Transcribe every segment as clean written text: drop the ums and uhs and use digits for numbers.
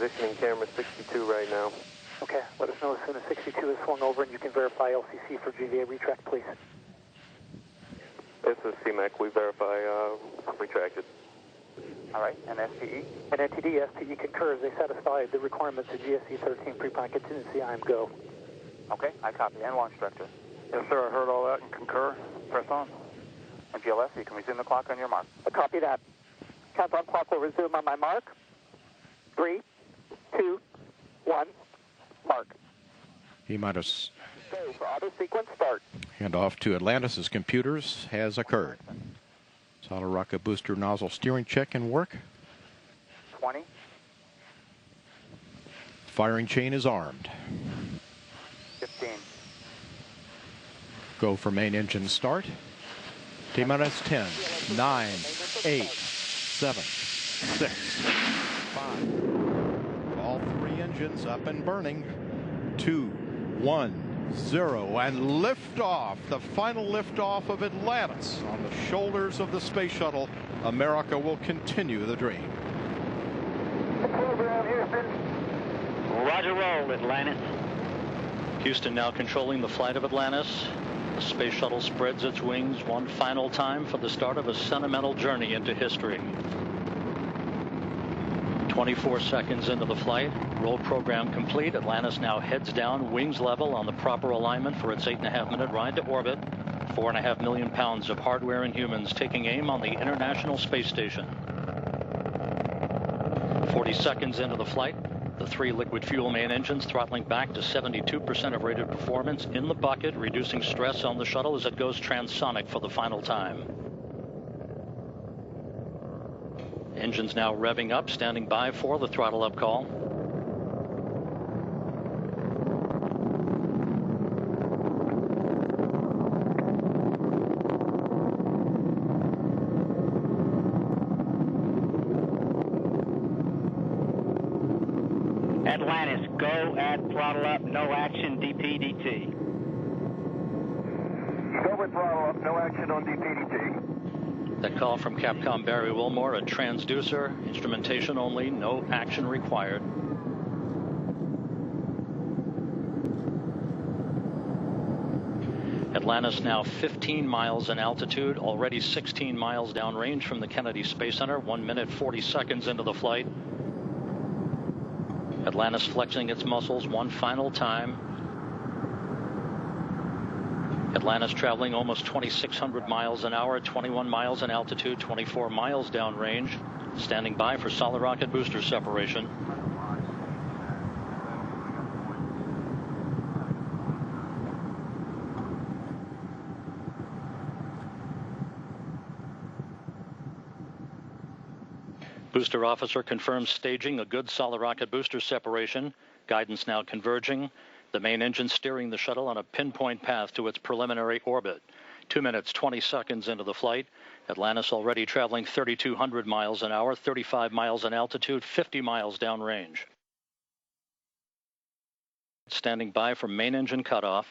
positioning camera 62 right now. Okay, let us know as soon as 62 is swung over and you can verify LCC for GVA retract, please. This is CMAC. We verify retracted. All right, and STE? And NTD, STE concurs. They satisfy the requirements of GSE 13 pre-plan contingency. I am go. Okay, I copy. And launch director. Yes, sir. I heard all that and concur. Press on. And GLSE, can we resume the clock on your mark? Copy that. Countdown clock will resume on my mark. 3, 2, 1, mark. T-minus. Go for auto sequence start. Handoff to Atlantis' computers has occurred. Solid rocket booster nozzle steering check and work. 20. Firing chain is armed. 15. Go for main engine start. T-minus 10, 9, 8, 7, 6, 5. All three engines up and burning. 2, 1, 0, and liftoff. The final liftoff of Atlantis on the shoulders of the space shuttle. America will continue the dream. Program, Houston. Roger, roll, Atlantis. Houston now controlling the flight of Atlantis. The space shuttle spreads its wings one final time for the start of a sentimental journey into history. 24 seconds into the flight, roll program complete. Atlantis now heads down, wings level on the proper alignment for its 8.5-minute ride to orbit. 4.5 million pounds of hardware and humans taking aim on the International Space Station. 40 seconds into the flight, the three liquid fuel main engines throttling back to 72% of rated performance in the bucket, reducing stress on the shuttle as it goes transonic for the final time. Engines now revving up, standing by for the throttle up call. Atlantis, go at throttle up, no action, DPDT. Go with throttle up, no action on DPDT. That call from Capcom Barry Wilmore, a transducer, instrumentation only, no action required. Atlantis now 15 miles in altitude, already 16 miles downrange from the Kennedy Space Center, 1 minute 40 seconds into the flight. Atlantis flexing its muscles one final time. Atlantis traveling almost 2,600 miles an hour, 21 miles in altitude, 24 miles downrange, standing by for solid rocket booster separation. Booster officer confirms staging a good solid rocket booster separation. Guidance now converging. The main engine steering the shuttle on a pinpoint path to its preliminary orbit. 2 minutes, 20 seconds into the flight. Atlantis already traveling 3,200 miles an hour, 35 miles in altitude, 50 miles downrange. Standing by for main engine cutoff.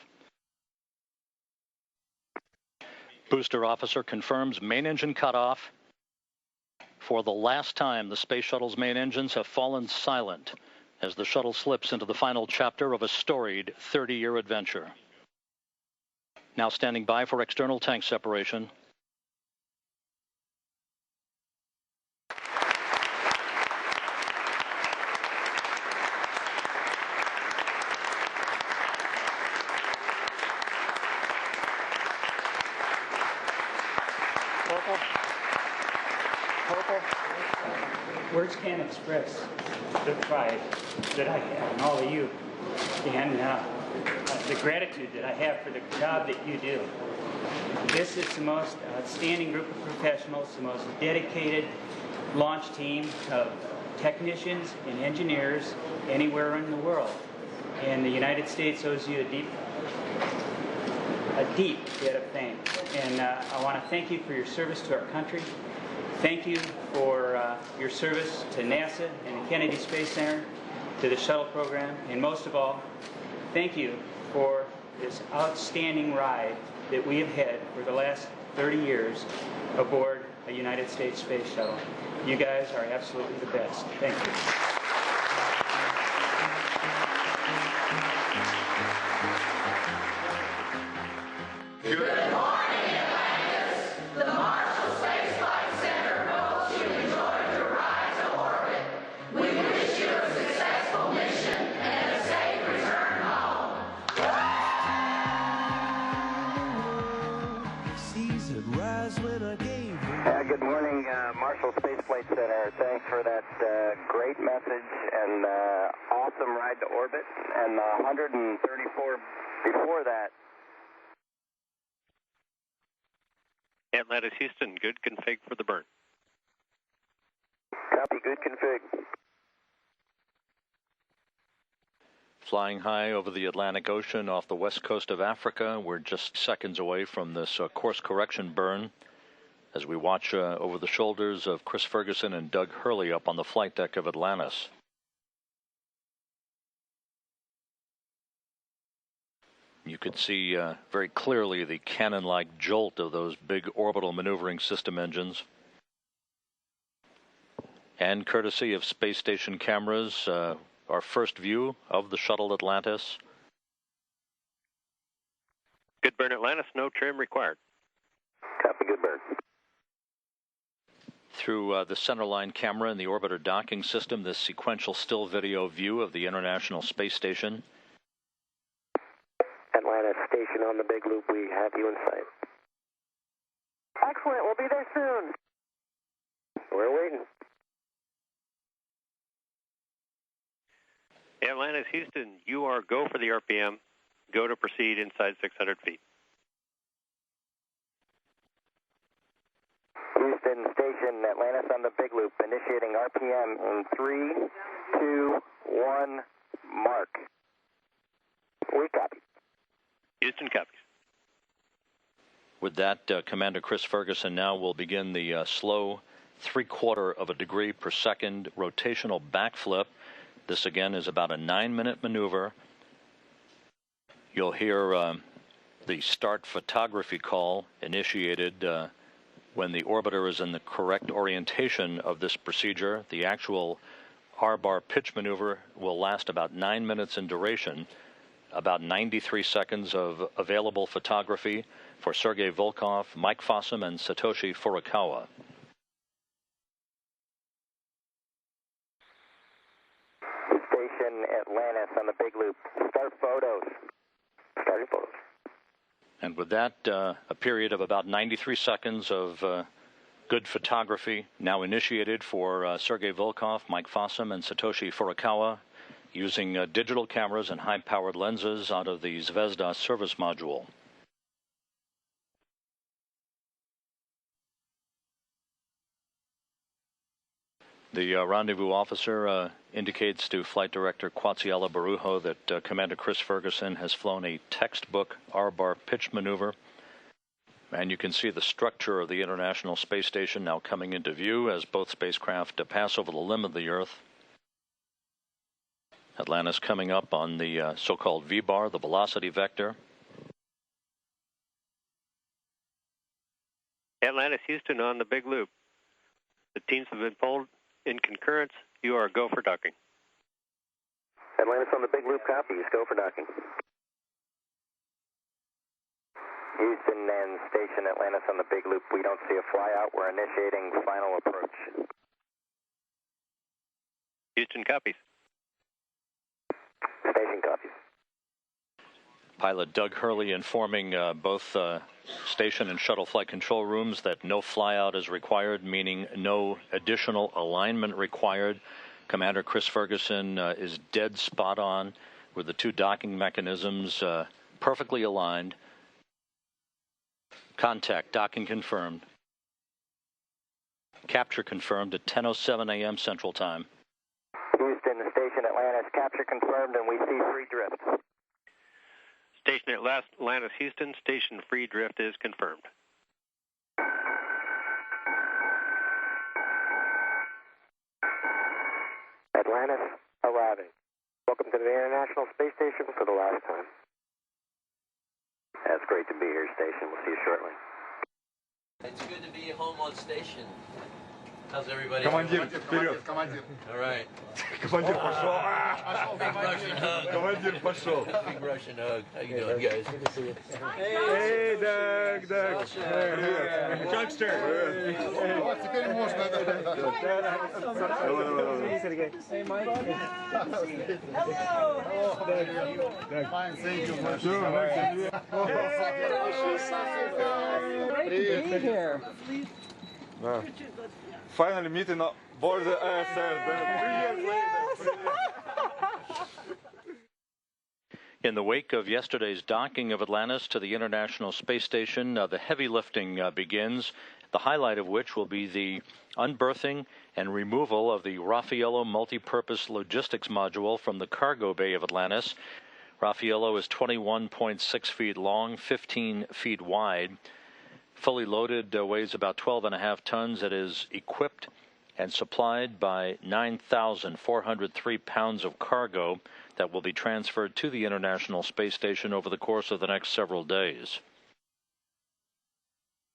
Booster officer confirms main engine cutoff. For the last time, the space shuttle's main engines have fallen silent as the shuttle slips into the final chapter of a storied 30-year adventure. Now standing by for external tank separation. Words can't express the pride that I have in all of you and the gratitude that I have for the job that you do. This is the most outstanding group of professionals, the most dedicated launch team of technicians and engineers anywhere in the world. And the United States owes you a deep debt of thanks. And I want to thank you for your service to our country. Thank you for your service to NASA and the Kennedy Space Center, to the shuttle program, and most of all, thank you for this outstanding ride that we have had for the last 30 years aboard a United States space shuttle. You guys are absolutely the best. Thank you. passage and awesome ride to orbit, and 134 before that. Atlantis Houston, good config for the burn. Copy, good config. Flying high over the Atlantic Ocean off the west coast of Africa. We're just seconds away from this course correction burn as we watch over the shoulders of Chris Ferguson and Doug Hurley up on the flight deck of Atlantis. You could see very clearly the cannon-like jolt of those big orbital maneuvering system engines. And courtesy of space station cameras, our first view of the shuttle Atlantis. Good burn, Atlantis. No trim required. Copy, good burn. Through the centerline camera in the orbiter docking system, this sequential still video view of the International Space Station. Atlantis station on the big loop. We have you in sight. Excellent. We'll be there soon. We're waiting. Atlantis Houston, you are go for the RPM. Go to proceed inside 600 feet. Houston station, Atlantis on the big loop, initiating RPM in 3, 2, 1, mark. We copy. Houston copies. With that, Commander Chris Ferguson now will begin the slow 3/4 of a degree per second rotational backflip. This again is about a 9-minute maneuver. You'll hear the start photography call initiated when the orbiter is in the correct orientation of this procedure. The actual R-bar pitch maneuver will last about 9 minutes in duration. About 93 seconds of available photography for Sergei Volkov, Mike Fossum, and Satoshi Furukawa. Station Atlantis on the big loop. Start photos. Starting photos. And with that, a period of about 93 seconds of good photography now initiated for Sergei Volkov, Mike Fossum, and Satoshi Furukawa, using digital cameras and high-powered lenses out of the Zvezda service module. The rendezvous officer indicates to Flight Director Quatsiela Barujo that Commander Chris Ferguson has flown a textbook R-bar pitch maneuver. And you can see the structure of the International Space Station now coming into view as both spacecraft pass over the limb of the Earth. Atlantis coming up on the so-called V-bar, the velocity vector. Atlantis Houston on the big loop. The teams have been pulled in concurrence. You are go for docking. Atlantis on the big loop, copies. Go for docking. Houston and station Atlantis on the big loop. We don't see a flyout. We're initiating final approach. Houston copies. Station copies. Pilot Doug Hurley informing both station and shuttle flight control rooms that no flyout is required, meaning no additional alignment required. Commander Chris Ferguson is dead spot on with the two docking mechanisms perfectly aligned. Contact, docking confirmed. Capture confirmed at 10:07 a.m. Central Time. Houston, station Atlantis, capture confirmed, and we see free drift. Station Atlantis Houston, station free drift is confirmed. Atlantis arriving. Welcome to the International Space Station for the last time. That's great to be here, station. We'll see you shortly. It's good to be home on station. How's everybody? Командир, вперед! Командир. All right. Командир пошел. Big Russian hug. Командир пошел. Big Russian hug. How you doing, guys? Good to see you. Hey, Doug, Doug. Dougster. Вот, теперь можно. Hey, Mike. Fine, thank you. Great to be here. Finally meeting aboard the ISS. 3 years later. In the wake of yesterday's docking of Atlantis to the International Space Station, the heavy lifting begins, the highlight of which will be the unberthing and removal of the Raffaello multi-purpose logistics module from the cargo bay of Atlantis. Raffaello is 21.6 feet long, 15 feet wide. Fully loaded, weighs about 12.5 tons. It is equipped and supplied by 9,403 pounds of cargo that will be transferred to the International Space Station over the course of the next several days.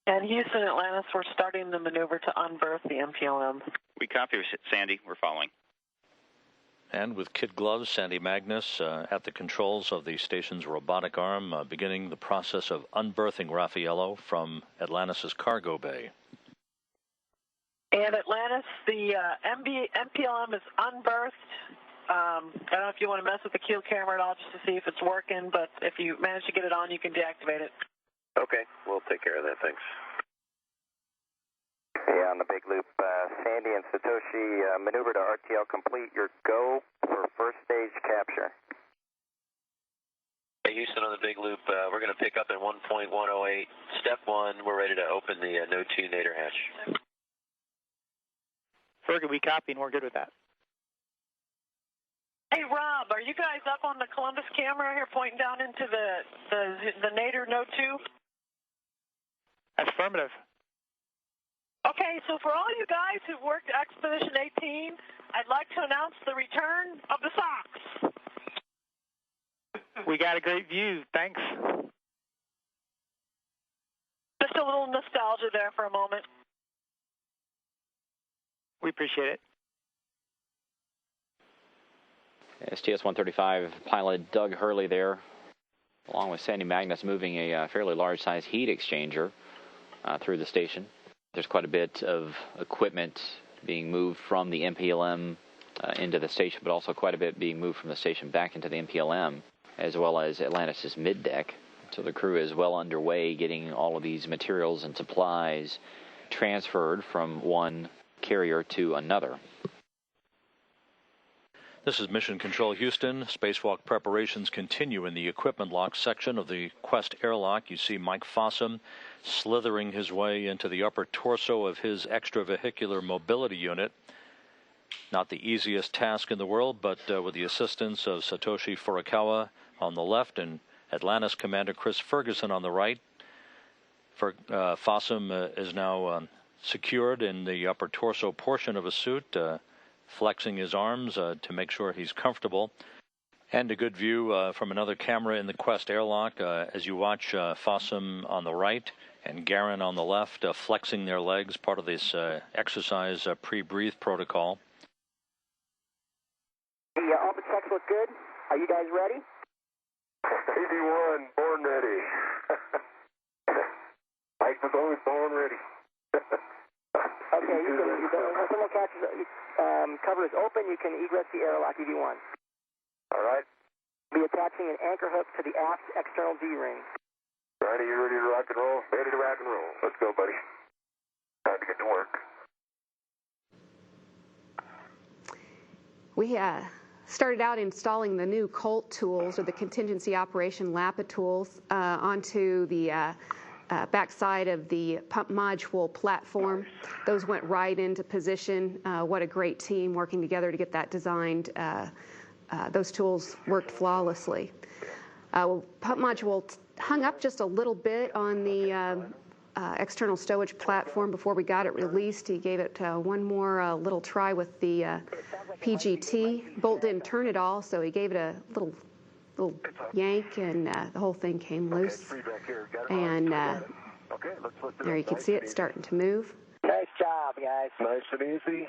And Houston, Atlantis, we're starting the maneuver to unberth the MPLM. We copy, Sandy. We're following. And with kid gloves, Sandy Magnus at the controls of the station's robotic arm, beginning the process of unberthing Raffaello from Atlantis' cargo bay. And Atlantis, the MPLM is unberthed. I don't know if you want to mess with the keel camera at all just to see if it's working, but if you manage to get it on, you can deactivate it. Okay, we'll take care of that, thanks. Yeah, on the big loop, Sandy and Satoshi, maneuver to RTL complete. Your go for first stage capture. Hey, Houston, on the big loop, we're going to pick up at 1.108. Step 1, we're ready to open the No. 2 Nader hatch. Fergie, we copy and we're good with that. Hey, Rob, are you guys up on the Columbus camera here pointing down into the Nader No. 2? Affirmative. Okay, so for all you guys who've worked Expedition 18, I'd like to announce the return of the socks. We got a great view. Thanks. Just a little nostalgia there for a moment. We appreciate it. STS-135 pilot Doug Hurley there, along with Sandy Magnus, moving a fairly large-size heat exchanger through the station. There's quite a bit of equipment being moved from the MPLM into the station, but also quite a bit being moved from the station back into the MPLM, as well as Atlantis' middeck. So the crew is well underway getting all of these materials and supplies transferred from one carrier to another. This is Mission Control Houston. Spacewalk preparations continue in the equipment lock section of the Quest airlock. You see Mike Fossum slithering his way into the upper torso of his extravehicular mobility unit. Not the easiest task in the world, but with the assistance of Satoshi Furukawa on the left and Atlantis Commander Chris Ferguson on the right. Fossum is now secured in the upper torso portion of a suit, flexing his arms to make sure he's comfortable. And a good view from another camera in the Quest airlock as you watch Fossum on the right and Garin on the left flexing their legs, part of this exercise pre-breathe protocol. All the checks look good. Are you guys ready? ED1, born ready. Mike was always born ready. Okay, when someone catches cover is open, you can egress the airlock ED1. All right. Be attaching an anchor hook to the aft external D-ring. Ready, you ready to rock and roll? Ready to rock and roll. Let's go, buddy. Time to get to work. We started out installing the new COLT tools, or the Contingency Operation LAPA tools, onto the backside of the pump module platform. Those went right into position. What a great team working together to get that designed. Those tools worked flawlessly. Pump module hung up just a little bit on the external stowage platform before we got it released. He gave it one more little try with the PGT. Bolt didn't turn at all, so he gave it a little yank, and the whole thing came loose. And there you can see it starting to move. Nice job, guys. Nice and easy.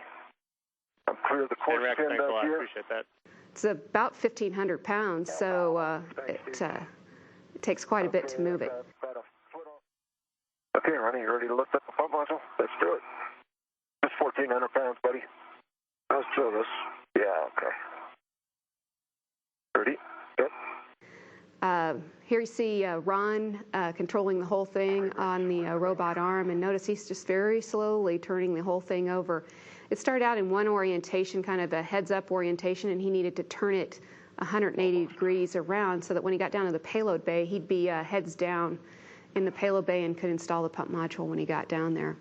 I'm clear of the course pin back here. Appreciate that. It's about 1,500 pounds, so it takes quite a bit to move it. Okay, Ronnie, you ready to lift up the pump module? Let's do it. It's 1,400 pounds, buddy. Let's do this. Yeah, okay. Ready? Yep. Here you see Ron controlling the whole thing on the robot arm, and notice he's just very slowly turning the whole thing over. It started out in one orientation, kind of a heads-up orientation, and he needed to turn it 180 degrees around so that when he got down to the payload bay, he'd be heads down in the payload bay and could install the pump module when he got down there.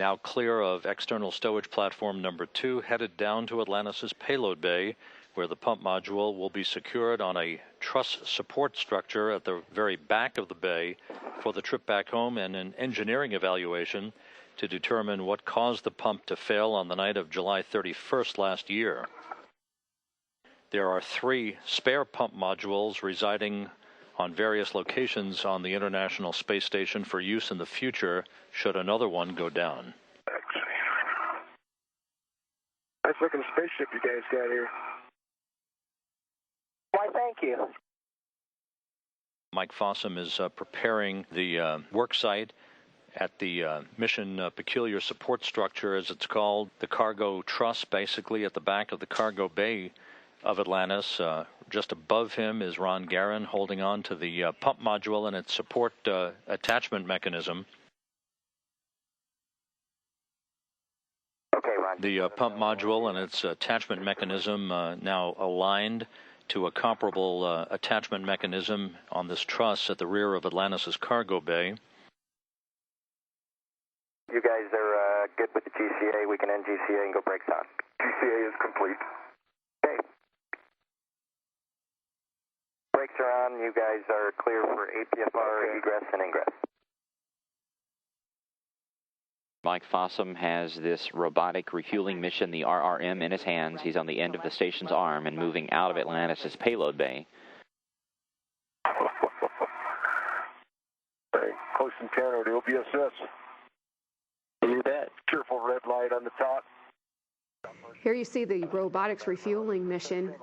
Now clear of external stowage platform number 2, headed down to Atlantis' payload bay, where the pump module will be secured on a truss support structure at the very back of the bay for the trip back home and an engineering evaluation to determine what caused the pump to fail on the night of July 31st last year. There are 3 spare pump modules residing on various locations on the International Space Station for use in the future should another one go down. Nice looking spaceship you guys got here. Why, thank you. Mike Fossum is preparing the work site at the mission peculiar support structure, as it's called, the cargo truss, basically at the back of the cargo bay of Atlantis. Just above him is Ron Garin holding on to the pump module and its support attachment mechanism. Okay, Ron. The pump module and its attachment mechanism now aligned to a comparable attachment mechanism on this truss at the rear of Atlantis' cargo bay. You guys are good with the GCA. We can end GCA and go brakes on. GCA is complete. Okay. Brakes are on. You guys are clear for APFR egress and ingress. Mike Fossum has this robotic refueling mission, the RRM, in his hands. He's on the end of the station's arm and moving out of Atlantis' payload bay. Hey, close encounter to OBSS. You bet. Cheerful red light on the top. Here you see the robotics refueling mission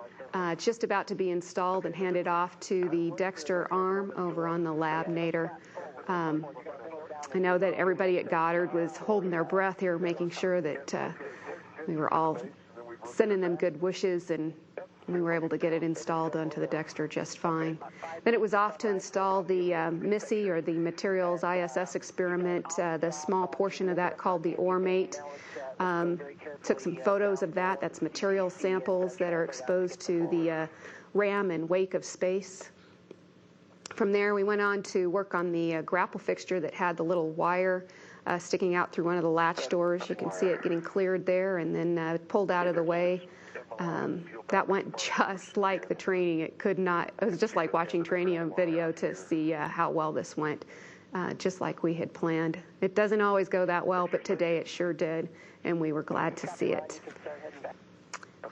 just about to be installed and handed off to the Dexter arm over on the lab nadir. I know that everybody at Goddard was holding their breath here, making sure that we were all sending them good wishes, and we were able to get it installed onto the Dexter just fine. Then it was off to install the MISSE, or the Materials ISS experiment, the small portion of that called the ORMATE. Took some photos of that. That's material samples that are exposed to the ram and wake of space. From there, we went on to work on the grapple fixture that had the little wire sticking out through one of the latch doors. You can see it getting cleared there and then pulled out of the way. That went just like the training. It was just like watching training on video to see how well this went, just like we had planned. It doesn't always go that well, but today it sure did, and we were glad to see it.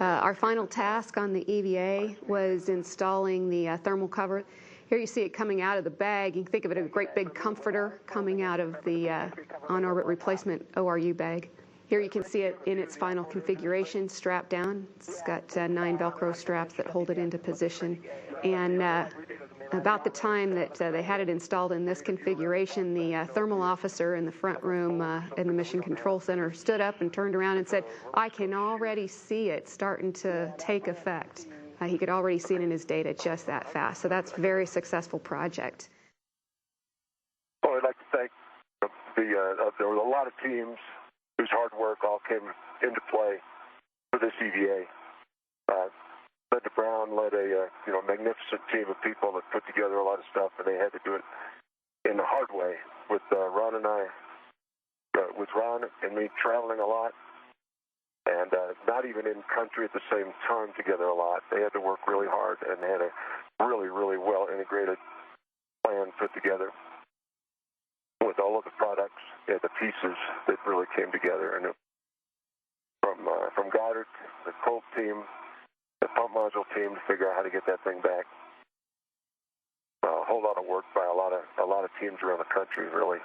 Our final task on the EVA was installing the thermal cover. Here you see it coming out of the bag. You can think of it as a great big comforter coming out of the on-orbit replacement ORU bag. Here you can see it in its final configuration, strapped down. It's got 9 Velcro straps that hold it into position. And about the time that they had it installed in this configuration, the thermal officer in the front room in the Mission Control Center stood up and turned around and said, "I can already see it starting to take effect." He could already see it in his data just that fast. So that's a very successful project. Well, I'd like to thank there were a lot of teams whose hard work all came into play for this EVA. Led to Brown, led a magnificent team of people that put together a lot of stuff, and they had to do it in the hard way with Ron and I, with Ron and me traveling a lot. And not even in country at the same time together a lot. They had to work really hard, and they had a really, really well-integrated plan put together with all of the products, the pieces that really came together. And from Goddard, the Colt team, the pump module team to figure out how to get that thing back. A whole lot of work by a lot of teams around the country, really.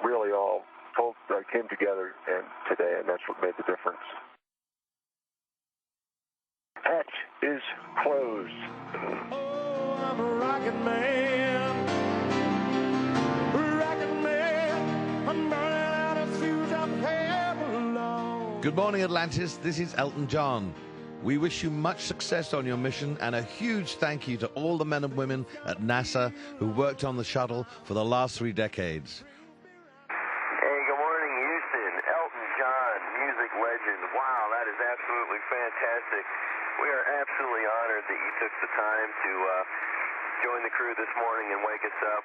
Really all came together today, and that's what made the difference. Hatch is closed. Oh, I'm a rocket man. Rocket man. I'm burning out a fuse up here below. Good morning, Atlantis. This is Elton John. We wish you much success on your mission, and a huge thank you to all the men and women at NASA who worked on the shuttle for the last 3 decades. Hey, good morning, Houston. Elton John, music legend. Wow, that is absolutely fantastic. We are absolutely honored that you took the time to join the crew this morning and wake us up.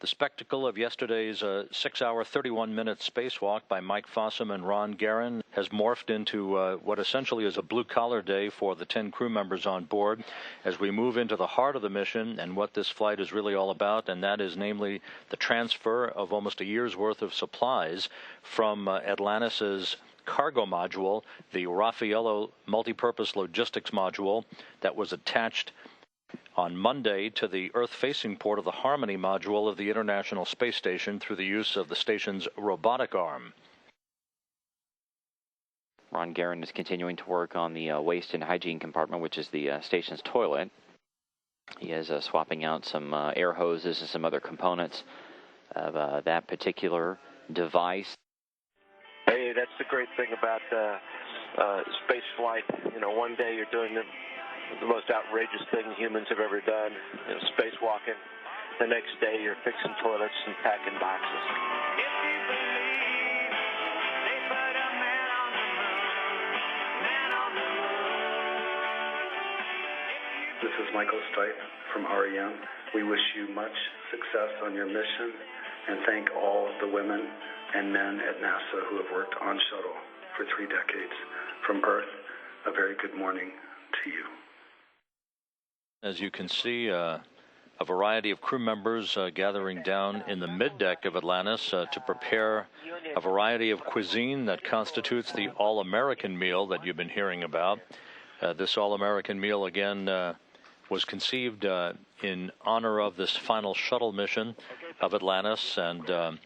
The spectacle of yesterday's 6-hour, 31-minute spacewalk by Mike Fossum and Ron Guerin has morphed into what essentially is a blue-collar day for the 10 crew members on board as we move into the heart of the mission and what this flight is really all about, and that is namely the transfer of almost a year's worth of supplies from Atlantis' cargo module, the Raffaello multipurpose logistics module that was attached on Monday to the Earth-facing port of the Harmony module of the International Space Station through the use of the station's robotic arm. Ron Guerin is continuing to work on the waste and hygiene compartment, which is the station's toilet. He is swapping out some air hoses and some other components of that particular device. Hey, that's the great thing about space flight. You know, one day you're doing the most outrageous thing humans have ever done, you know, spacewalking. The next day you're fixing toilets and packing boxes. This is Michael Stipe from REM. We wish you much success on your mission and thank all of the women and men at NASA who have worked on shuttle for 3 decades. From Earth, a very good morning to you. As you can see, a variety of crew members gathering down in the middeck of Atlantis to prepare a variety of cuisine that constitutes the all-American meal that you've been hearing about. This all-American meal, again, was conceived in honor of this final shuttle mission of Atlantis and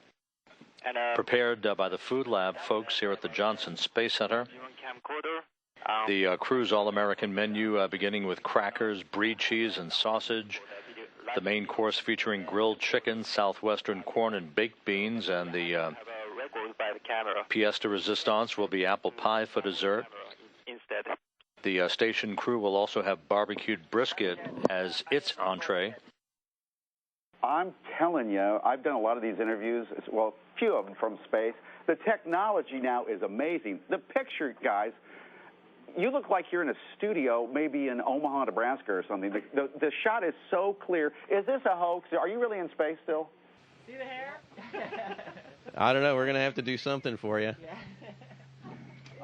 prepared by the Food Lab folks here at the Johnson Space Center. The crew's all-American menu beginning with crackers, brie cheese, and sausage. The main course featuring grilled chicken, southwestern corn, and baked beans. And the pièce de résistance will be apple pie for dessert. The station crew will also have barbecued brisket as its entree. I'm telling you, I've done a lot of these interviews, well, a few of them from space. The technology now is amazing. The picture, guys, you look like you're in a studio, maybe in Omaha, Nebraska or something. The shot is so clear. Is this a hoax? Are you really in space still? See the hair? I don't know. We're going to have to do something for you. Yeah.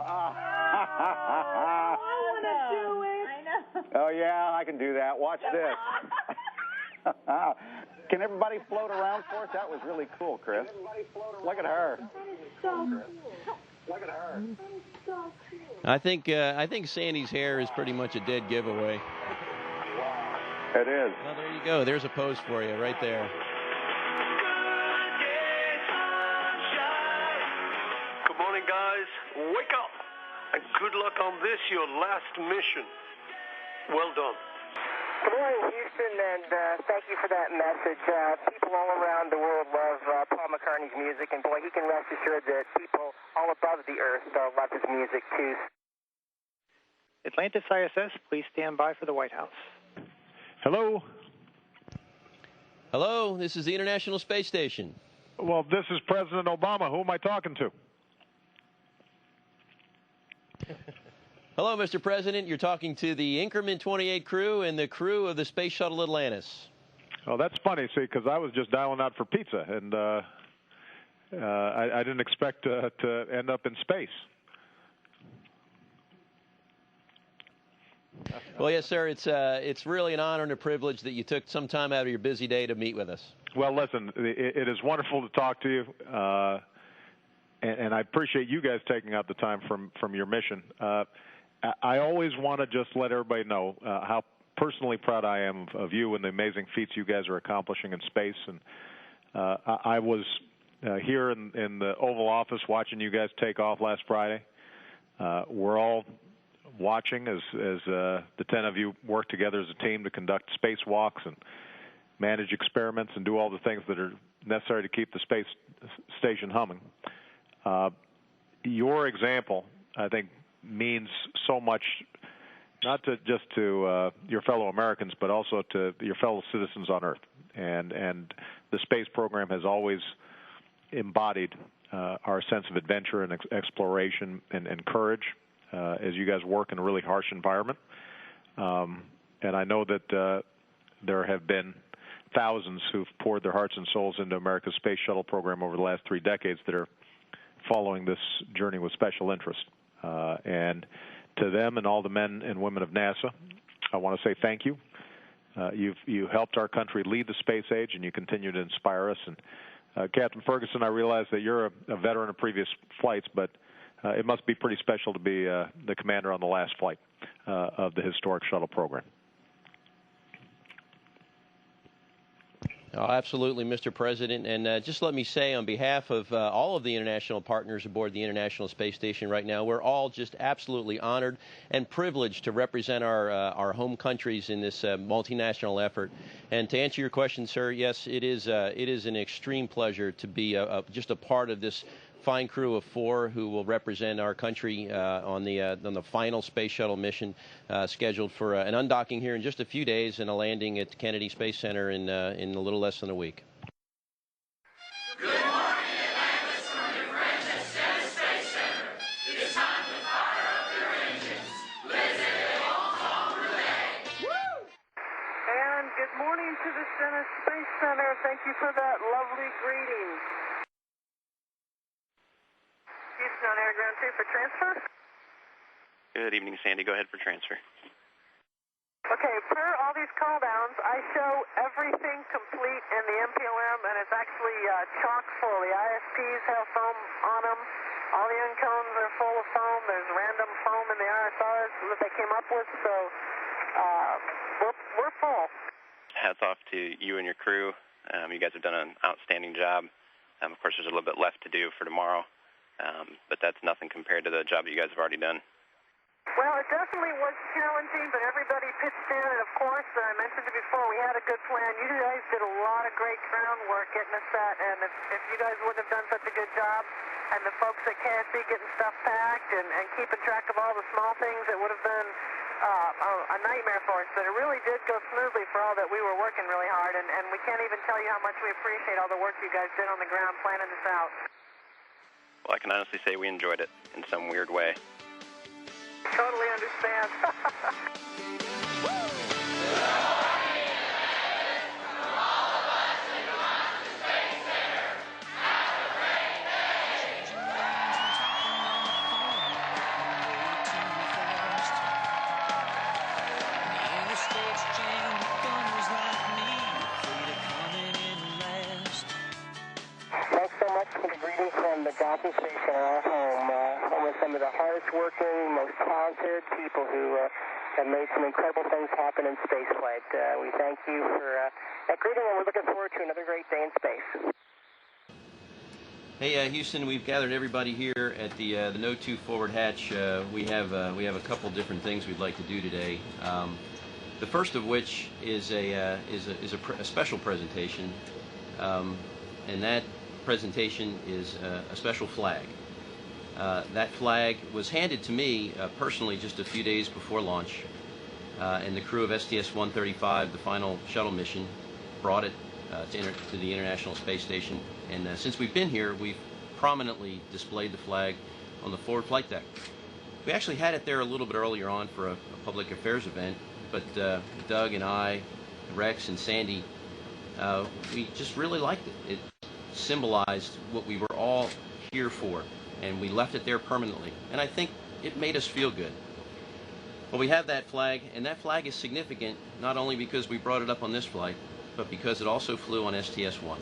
I want to do it. I know. Oh, yeah, I can do that. Watch this. Can everybody float around for us? That was really cool, Chris. Look at her. So cool. Look at her. So cool. I think Sandy's hair is pretty much a dead giveaway. It is. Well, there you go. There's a pose for you right there. Good morning, guys. Wake up and good luck on this, your last mission. Well done. Good morning, Houston, and thank you for that message. People all around the world love Paul McCartney's music, and boy, he can rest assured that people all above the earth love his music, too. Atlantis ISS, please stand by for the White House. Hello? Hello, this is the International Space Station. Well, this is President Obama. Who am I talking to? Hello, Mr. President. You're talking to the Increment 28 crew and the crew of the Space Shuttle Atlantis. Oh, that's funny, see, because I was just dialing out for pizza, and I didn't expect to end up in space. Well, yes, sir. It's really an honor and a privilege that you took some time out of your busy day to meet with us. Well, listen, it is wonderful to talk to you, and I appreciate you guys taking out the time from your mission. I always want to just let everybody know how personally proud I am of you and the amazing feats you guys are accomplishing in space. And I was here in the Oval Office watching you guys take off last Friday. We're all watching as the 10 of you work together as a team to conduct spacewalks and manage experiments and do all the things that are necessary to keep the space station humming. Your example, I think, means so much, not just to your fellow Americans, but also to your fellow citizens on Earth. And the space program has always embodied our sense of adventure and exploration and courage. as you guys work in a really harsh environment. And I know that there have been thousands who've poured their hearts and souls into America's space shuttle program over the last 3 decades that are following this journey with special interest. And to them and all the men and women of NASA, I want to say thank you. You helped our country lead the space age, and you continue to inspire us. And Captain Ferguson, I realize that you're a veteran of previous flights, but it must be pretty special to be the commander on the last flight of the historic shuttle program. Oh, absolutely, Mr. President. And just let me say, on behalf of all of the international partners aboard the International Space Station right now, we're all just absolutely honored and privileged to represent our home countries in this multinational effort. And to answer your question, sir, yes, it is an extreme pleasure to be just a part of this fine crew of 4 who will represent our country on the final space shuttle mission, scheduled for an undocking here in just a few days and a landing at Kennedy Space Center in a little less than a week. Good morning, Atlantis, from your friends at STS Space Center. It's time to fire up your engines. Let's get on relay. Woo! And good morning to the Center Space Center. Thank you for that lovely greeting. Houston on air, ground 2 for transfer. Good evening, Sandy. Go ahead for transfer. Okay, per all these call downs, I show everything complete in the MPLM, and it's actually chock full. The ISPs have foam on them. All the end cones are full of foam. There's random foam in the RSRs that they came up with, so we're full. Hats off to you and your crew. You guys have done an outstanding job. Of course, there's a little bit left to do for tomorrow. But that's nothing compared to the job that you guys have already done. Well, it definitely was challenging, but everybody pitched in, and of course, I mentioned it before, we had a good plan. You guys did a lot of great groundwork getting us set, and if you guys wouldn't have done such a good job, and the folks at KSC getting stuff packed and keeping track of all the small things, it would have been a nightmare for us. But it really did go smoothly for all that we were working really hard, and we can't even tell you how much we appreciate all the work you guys did on the ground planning this out. Well, I can honestly say we enjoyed it in some weird way. Totally understand. Thanks so much for the greeting from the docking station, our home. Home of some of the hardest working, most talented people who have made some incredible things happen in spaceflight. We thank you for that greeting, and we're looking forward to another great day in space. Hey, Houston, we've gathered everybody here at the No. 2 forward hatch. We have a couple different things we'd like to do today. The first of which is a special presentation, and that presentation is a special flag. That flag was handed to me personally just a few days before launch, and the crew of STS-135, the final shuttle mission, brought it to the International Space Station. And since we've been here, we've prominently displayed the flag on the forward flight deck. We actually had it there a little bit earlier on for a public affairs event, but Doug and I, Rex and Sandy, we just really liked it. It symbolized what we were all here for, and we left it there permanently. And I think it made us feel good. Well, we have that flag, and that flag is significant not only because we brought it up on this flight, but because it also flew on STS-1.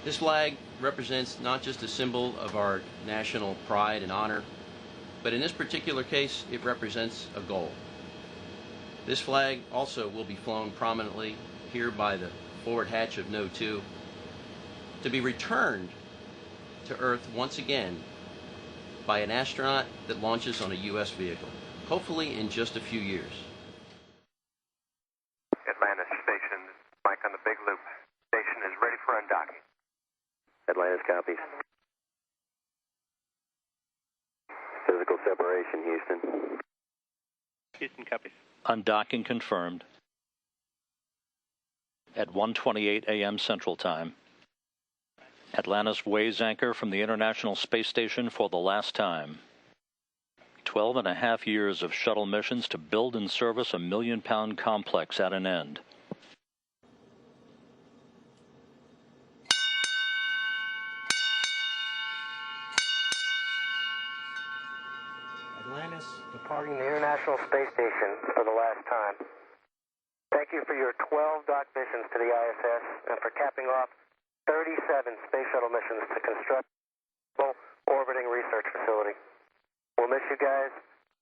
This flag represents not just a symbol of our national pride and honor, but in this particular case, it represents a goal. This flag also will be flown prominently here by the forward hatch of No. 2 to be returned to Earth once again by an astronaut that launches on a U.S. vehicle, hopefully in just a few years. Atlantis Station, Mike on the big loop. Station is ready for undocking. Atlantis copies. Physical separation, Houston. Houston copies. Undocking confirmed at 1:28 a.m. Central Time. Atlantis weighs anchor from the International Space Station for the last time. 12.5 years of shuttle missions to build and service a 1 million-pound complex at an end. Atlantis departing the International Space Station for the last time. Thank you for your 12 dock missions to the ISS and for capping off 37 space shuttle missions to construct a orbiting research facility. We'll miss you guys.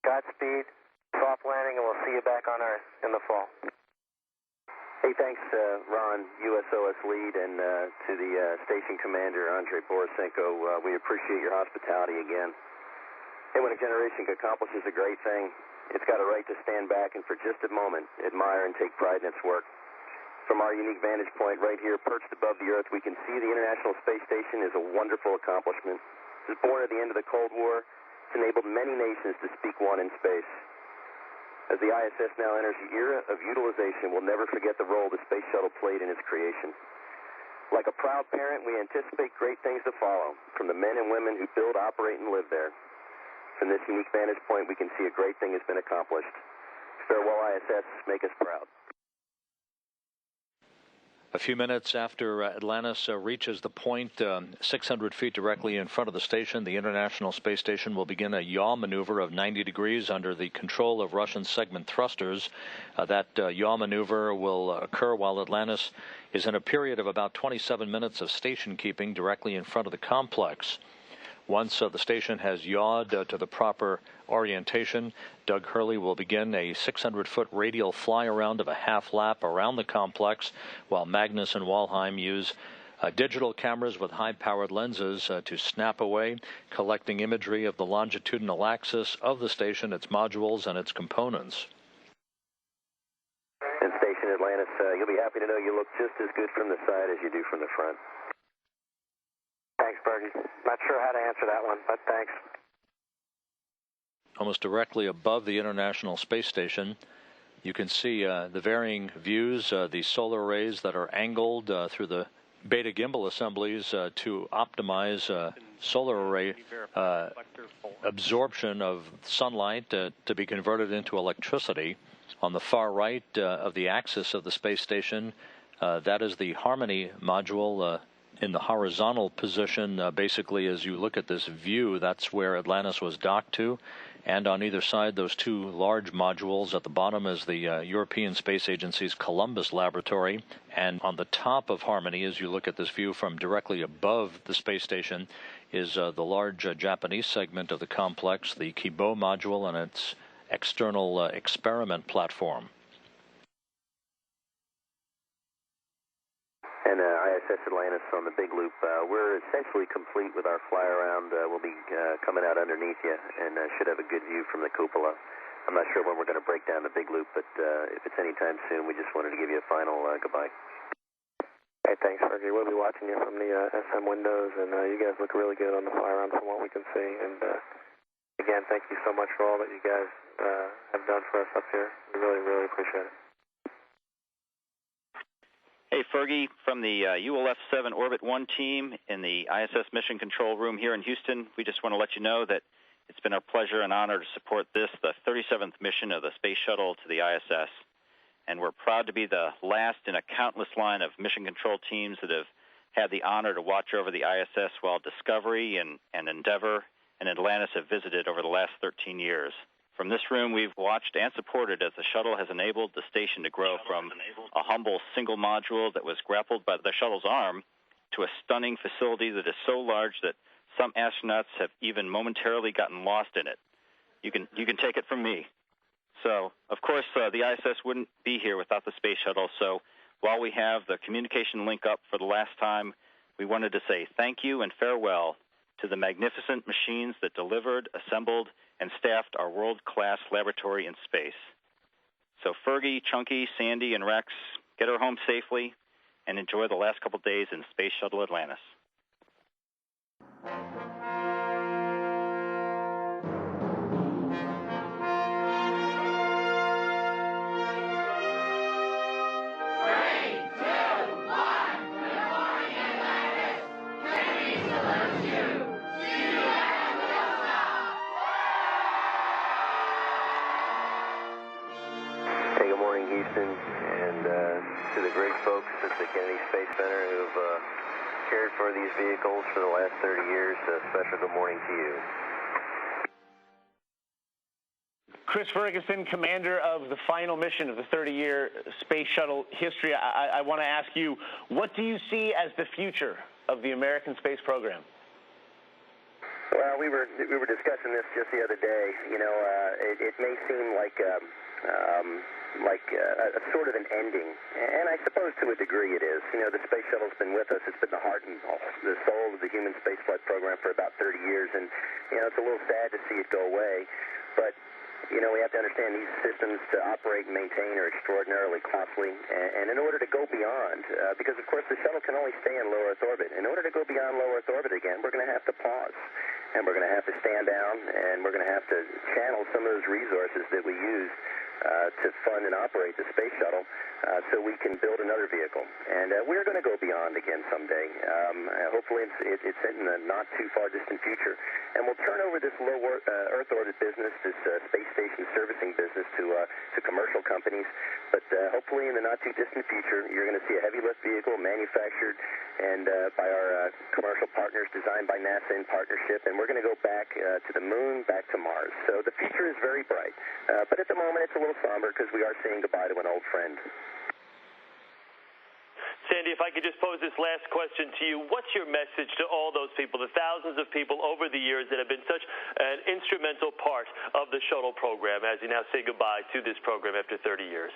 Godspeed, soft landing, and we'll see you back on Earth in the fall. Hey, thanks, Ron, USOS lead, and to the station commander, Andrei Borisenko. We appreciate your hospitality again. Hey, when a generation accomplishes a great thing, it's got a right to stand back and for just a moment admire and take pride in its work. From our unique vantage point right here, perched above the Earth, we can see the International Space Station is a wonderful accomplishment. It was born at the end of the Cold War. It's enabled many nations to speak one in space. As the ISS now enters the era of utilization, we'll never forget the role the space shuttle played in its creation. Like a proud parent, we anticipate great things to follow from the men and women who build, operate, and live there. From this unique vantage point, we can see a great thing has been accomplished. Farewell, ISS. Make us proud. A few minutes after Atlantis reaches the point 600 feet directly in front of the station, the International Space Station will begin a yaw maneuver of 90 degrees under the control of Russian segment thrusters. That yaw maneuver will occur while Atlantis is in a period of about 27 minutes of station keeping directly in front of the complex. Once the station has yawed to the proper orientation, Doug Hurley will begin a 600-foot radial fly-around of a half-lap around the complex, while Magnus and Walheim use digital cameras with high-powered lenses to snap away, collecting imagery of the longitudinal axis of the station, its modules, and its components. And Station Atlantis, you'll be happy to know you look just as good from the side as you do from the front. Thanks, Bergie. Not sure how to answer that one, but thanks. Almost directly above the International Space Station, you can see the varying views, the solar arrays that are angled through the beta gimbal assemblies to optimize solar array absorption of sunlight to be converted into electricity. On the far right of the axis of the space station, that is the Harmony module in the horizontal position. Basically, as you look at this view, that's where Atlantis was docked to. And on either side, those two large modules. At the bottom is the European Space Agency's Columbus Laboratory. And on the top of Harmony, as you look at this view from directly above the space station, is the large Japanese segment of the complex, the Kibo module, and its external experiment platform. And ISS Atlantis on the big loop. We're essentially complete with our fly-around. We'll be coming out underneath you and should have a good view from the cupola. I'm not sure when we're going to break down the big loop, but if it's anytime soon, we just wanted to give you a final goodbye. Hey, thanks, Fergie. We'll be watching you from the SM windows, and you guys look really good on the fly-around from what we can see. And again, thank you so much for all that you guys have done for us up here. We really, really appreciate it. Hey, Fergie, from the ULF-7 Orbit 1 team in the ISS Mission Control Room here in Houston, we just want to let you know that it's been our pleasure and honor to support this, the 37th mission of the Space Shuttle to the ISS. And we're proud to be the last in a countless line of mission control teams that have had the honor to watch over the ISS while Discovery and Endeavour and Atlantis have visited over the last 13 years. From this room, we've watched and supported as the shuttle has enabled the station to grow from a humble single module that was grappled by the shuttle's arm to a stunning facility that is so large that some astronauts have even momentarily gotten lost in it. You can take it from me. So, of course, the ISS wouldn't be here without the space shuttle. So while we have the communication link up for the last time, we wanted to say thank you and farewell to the magnificent machines that delivered, assembled, and staffed our world-class laboratory in space. So Fergie, Chunky, Sandy, and Rex, get her home safely and enjoy the last couple days in Space Shuttle Atlantis. in Houston, and to the great folks at the Kennedy Space Center who've cared for these vehicles for the last 30 years, a special good morning to you. Chris Ferguson, commander of the final mission of the 30-year space shuttle history. I want to ask you, what do you see as the future of the American space program? Well, we were discussing this just the other day. You know, it may seem like a sort of an ending, and I suppose to a degree it is. You know, the space shuttle's been with us. It's been the heart and the soul of the human spaceflight program for about 30 years, and you know, it's a little sad to see it go away. But you know, we have to understand these systems to operate and maintain are extraordinarily costly, and in order to go beyond, because of course the shuttle can only stay in low Earth orbit. In order to go beyond low Earth orbit again, we're going to have to pause, and we're going to have to stand down, and we're going to have to channel some of those resources that we use to fund and operate the space shuttle so we can build another vehicle. And we're going to go beyond again someday. Hopefully it's in the not too far distant future. And we'll turn over this low Earth orbit business, this space station servicing business to commercial companies. But hopefully in the not too distant future, you're going to see a heavy lift vehicle manufactured and by our commercial partners, designed by NASA in partnership. And we're going to go back to the moon, back to Mars. So the future is very bright. But at the moment, it's a little somber because we are saying goodbye to an old friend. Sandy, if I could just pose this last question to you, what's your message to all those people, the thousands of people over the years that have been such an instrumental part of the shuttle program as you now say goodbye to this program after 30 years?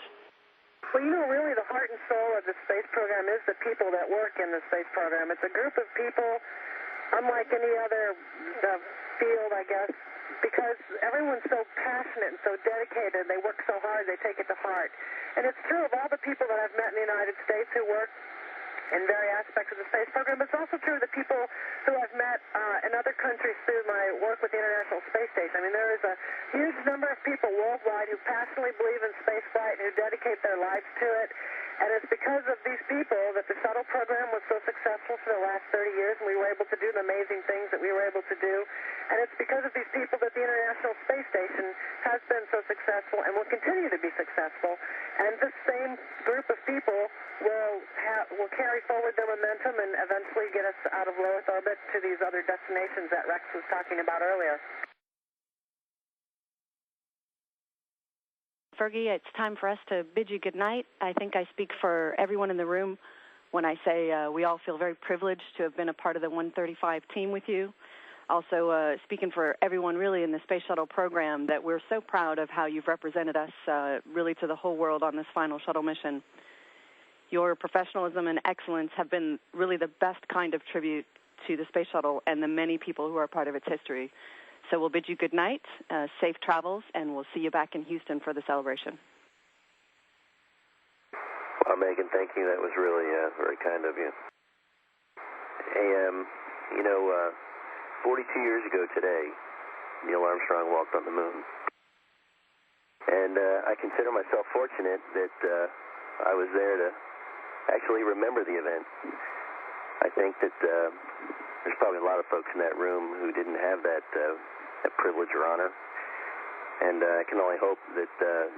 Well, you know, really the heart and soul of the space program is the people that work in the space program. It's a group of people, unlike any other field, I guess, because everyone's so passionate and so dedicated. They work so hard, they take it to heart. And it's true of all the people that I've met in the United States who work in various aspects of the space program. It's also true of the people who I've met in other countries through my work with the International Space Station. I mean, there is a huge number of people worldwide who passionately believe in space flight and who dedicate their lives to it. And it's because of these people that the shuttle program was so successful for the last 30 years, and we were able to do the amazing things that we were able to do. And it's because of these people that the International Space Station has been so successful and will continue to be successful. And this same group of people will carry forward their momentum and eventually get us out of low Earth orbit to these other destinations that Rex was talking about earlier. Fergie, it's time for us to bid you good night. I think I speak for everyone in the room when I say we all feel very privileged to have been a part of the 135 team with you. Also, speaking for everyone really in the Space Shuttle program, that we're so proud of how you've represented us really to the whole world on this final shuttle mission. Your professionalism and excellence have been really the best kind of tribute to the Space Shuttle and the many people who are part of its history. So we'll bid you good night, safe travels, and we'll see you back in Houston for the celebration. Well, Megan, thank you. That was really very kind of you. Hey, you know, 42 years ago today, Neil Armstrong walked on the moon. And I consider myself fortunate that I was there to actually remember the event. I think that there's probably a lot of folks in that room who didn't have that privilege or honor. And I can only hope that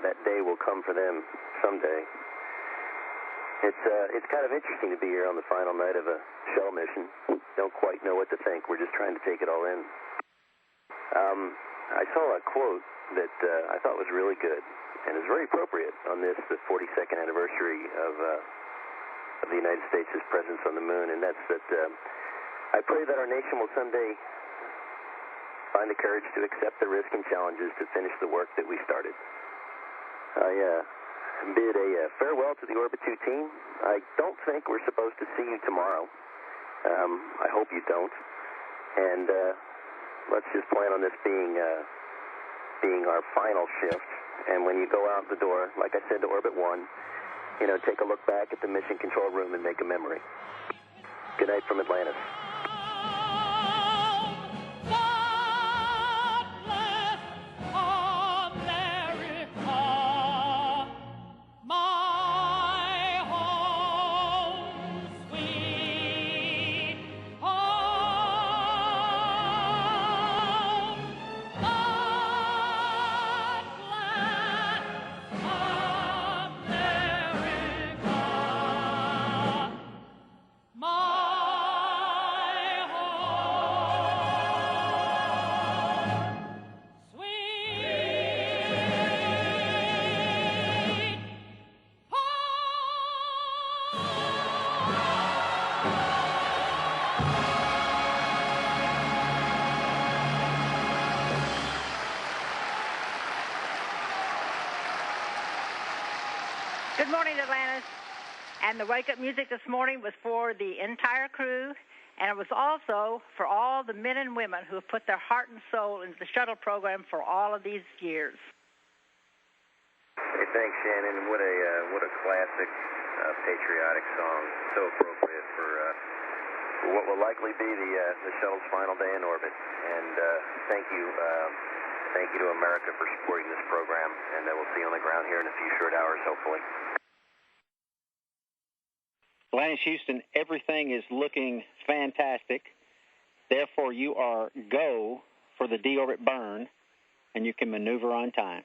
that day will come for them someday. It's kind of interesting to be here on the final night of a shuttle mission. Don't quite know what to think. We're just trying to take it all in. I saw a quote that I thought was really good and is very appropriate on this, the 42nd anniversary of the United States' presence on the moon, and that's that I pray that our nation will someday find the courage to accept the risk and challenges to finish the work that we started. I bid a farewell to the Orbit 2 team. I don't think we're supposed to see you tomorrow. I hope you don't. And let's just plan on this being our final shift. And when you go out the door, like I said to Orbit 1, you know, take a look back at the mission control room and make a memory. Good night from Atlantis. Good morning, Atlantis. And the wake-up music this morning was for the entire crew, and it was also for all the men and women who have put their heart and soul into the shuttle program for all of these years. Hey, thanks, Shannon. What a classic patriotic song. So appropriate for what will likely be the shuttle's final day in orbit. And thank you to America for supporting this program. And we'll see you on the ground here in a few short hours, hopefully. Atlantis, Houston, everything is looking fantastic. Therefore, you are go for the deorbit burn, and you can maneuver on time.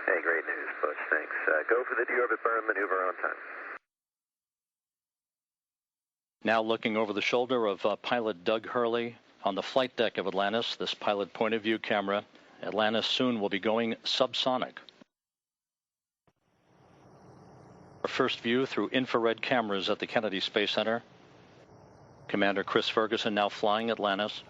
Hey, great news, Butch. Thanks. Go for the deorbit burn, maneuver on time. Now looking over the shoulder of pilot Doug Hurley on the flight deck of Atlantis, this pilot point of view camera. Atlantis soon will be going subsonic. Our first view through infrared cameras at the Kennedy Space Center. Commander Chris Ferguson now flying Atlantis.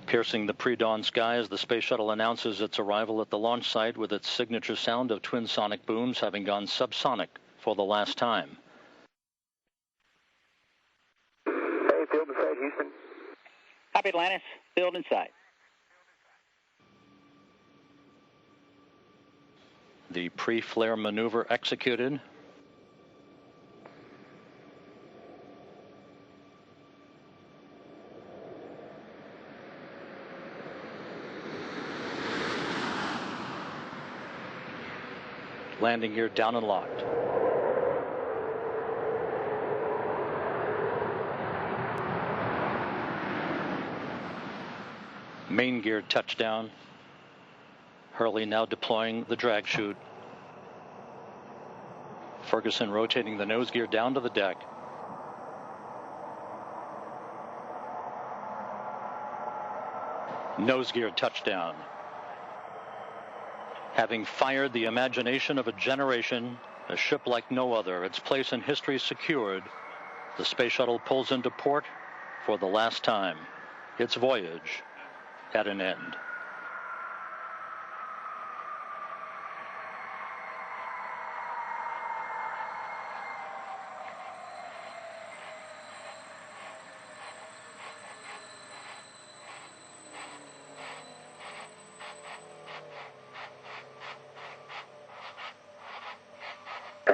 Piercing the pre-dawn sky as the space shuttle announces its arrival at the launch site with its signature sound of twin sonic booms having gone subsonic for the last time. Hey, field in sight, Houston. Copy, Atlantis. Field in sight. The pre-flare maneuver executed. Landing gear down and locked. Main gear touchdown. Hurley now deploying the drag chute. Ferguson rotating the nose gear down to the deck. Nose gear touchdown. Having fired the imagination of a generation, a ship like no other, its place in history secured, the space shuttle pulls into port for the last time. Its voyage at an end.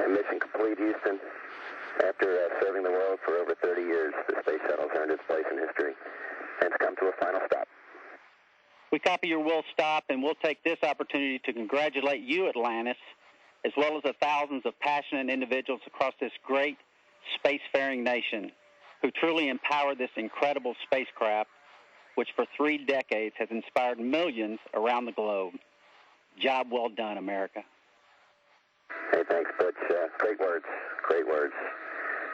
Mission complete, Houston. After serving the world for over 30 years, the space shuttle's earned its place in history, and it's come to a final stop. We copy your will stop, and we'll take this opportunity to congratulate you, Atlantis, as well as the thousands of passionate individuals across this great spacefaring nation who truly empowered this incredible spacecraft, which for 3 decades has inspired millions around the globe. Job well done, America. Hey, thanks, Butch. Great words. Great words.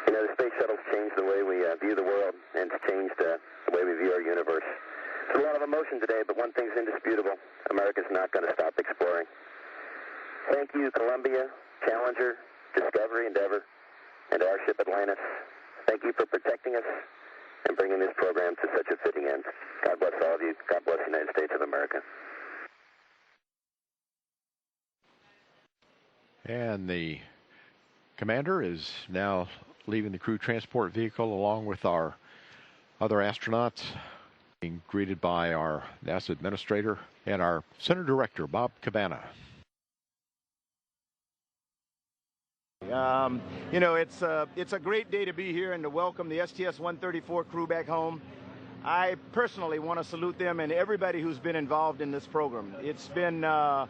You know, the space shuttle's changed the way we view the world, and it's changed the way we view our universe. There's a lot of emotion today, but one thing's indisputable. America's not going to stop exploring. Thank you, Columbia, Challenger, Discovery, Endeavor, and our ship Atlantis. Thank you for protecting us and bringing this program to such a fitting end. God bless all of you. God bless the United States of America. And the commander is now leaving the crew transport vehicle along with our other astronauts, being greeted by our NASA administrator and our center director, Bob Cabana. You know, it's a great day to be here and to welcome the STS-134 crew back home. I personally want to salute them and everybody who's been involved in this program. It's been a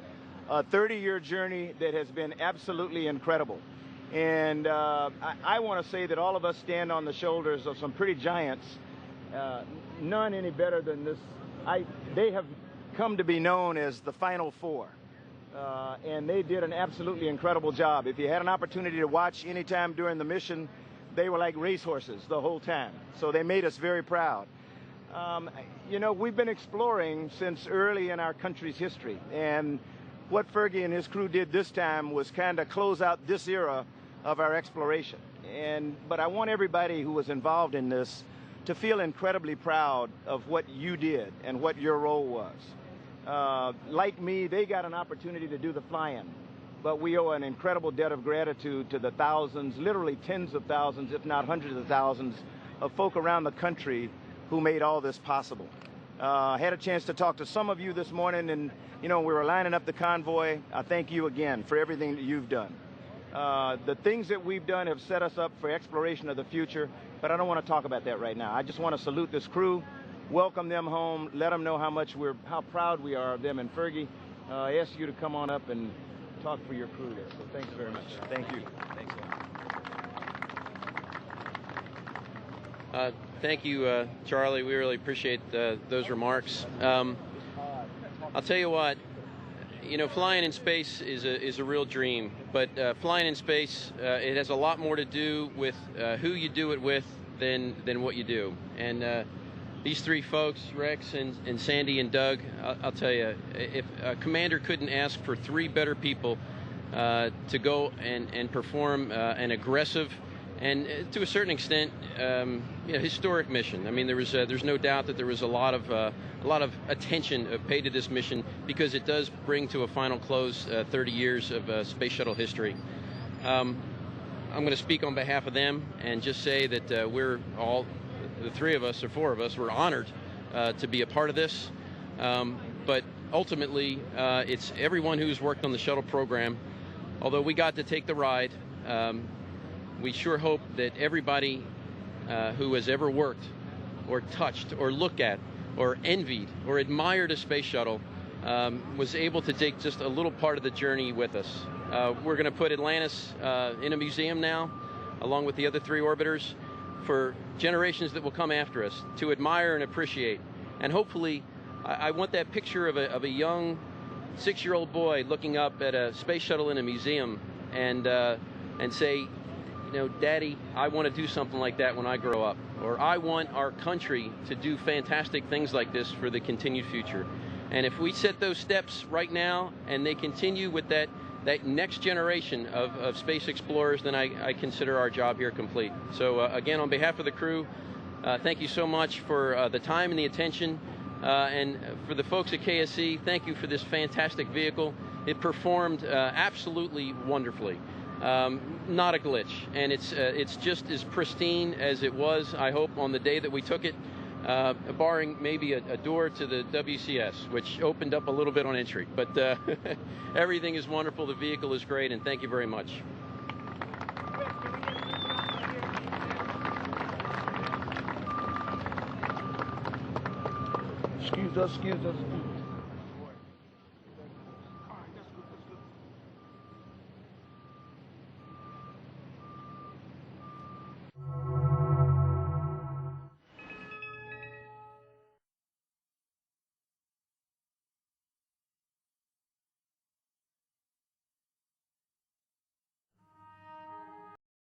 30-year journey that has been absolutely incredible. And I want to say that all of us stand on the shoulders of some pretty giants, none any better than this. They have come to be known as the Final Four. And they did an absolutely incredible job. If you had an opportunity to watch any time during the mission, they were like racehorses the whole time. So they made us very proud. You know, we've been exploring since early in our country's history. And what Fergie and his crew did this time was kind of close out this era of our exploration. But I want everybody who was involved in this to feel incredibly proud of what you did and what your role was. Like me, they got an opportunity to do the fly-in, but we owe an incredible debt of gratitude to the thousands, literally tens of thousands, if not hundreds of thousands, of folk around the country who made all this possible. I had a chance to talk to some of you this morning, and we were lining up the convoy. I thank you again for everything that you've done. The things that we've done have set us up for exploration of the future, but I don't want to talk about that right now. I just want to salute this crew, welcome them home, let them know how proud we are of them. And Fergie, I ask you to come on up and talk for your crew there. So thanks very much. Thank you. Thanks. Thank you, Charlie. We really appreciate those remarks. I'll tell you what, flying in space is a real dream, but flying in space, it has a lot more to do with who you do it with than what you do. And these three folks, Rex and Sandy and Doug, I'll tell you, if a commander couldn't ask for three better people to go and perform an aggressive and to a certain extent, historic mission. I mean, there's no doubt that there was a lot of attention paid to this mission because it does bring to a final close 30 years of space shuttle history. I'm going to speak on behalf of them and just say that we're all, the three of us or four of us, were honored to be a part of this. But ultimately, it's everyone who's worked on the shuttle program. Although we got to take the ride, we sure hope that everybody who has ever worked or touched or looked at or envied or admired a space shuttle was able to take just a little part of the journey with us. We're going to put Atlantis in a museum now, along with the other three orbiters, for generations that will come after us to admire and appreciate. And hopefully, I want that picture of a young 6-year-old boy looking up at a space shuttle in a museum and say, Daddy, I want to do something like that when I grow up. Or I want our country to do fantastic things like this for the continued future. And if we set those steps right now and they continue with that next generation of space explorers, then I consider our job here complete. So again, on behalf of the crew, thank you so much for the time and the attention. And for the folks at KSC, thank you for this fantastic vehicle. It performed absolutely wonderfully. Not a glitch, and it's just as pristine as it was, I hope, on the day that we took it, barring maybe a door to the WCS, which opened up a little bit on entry. But everything is wonderful, the vehicle is great, and thank you very much. Excuse us.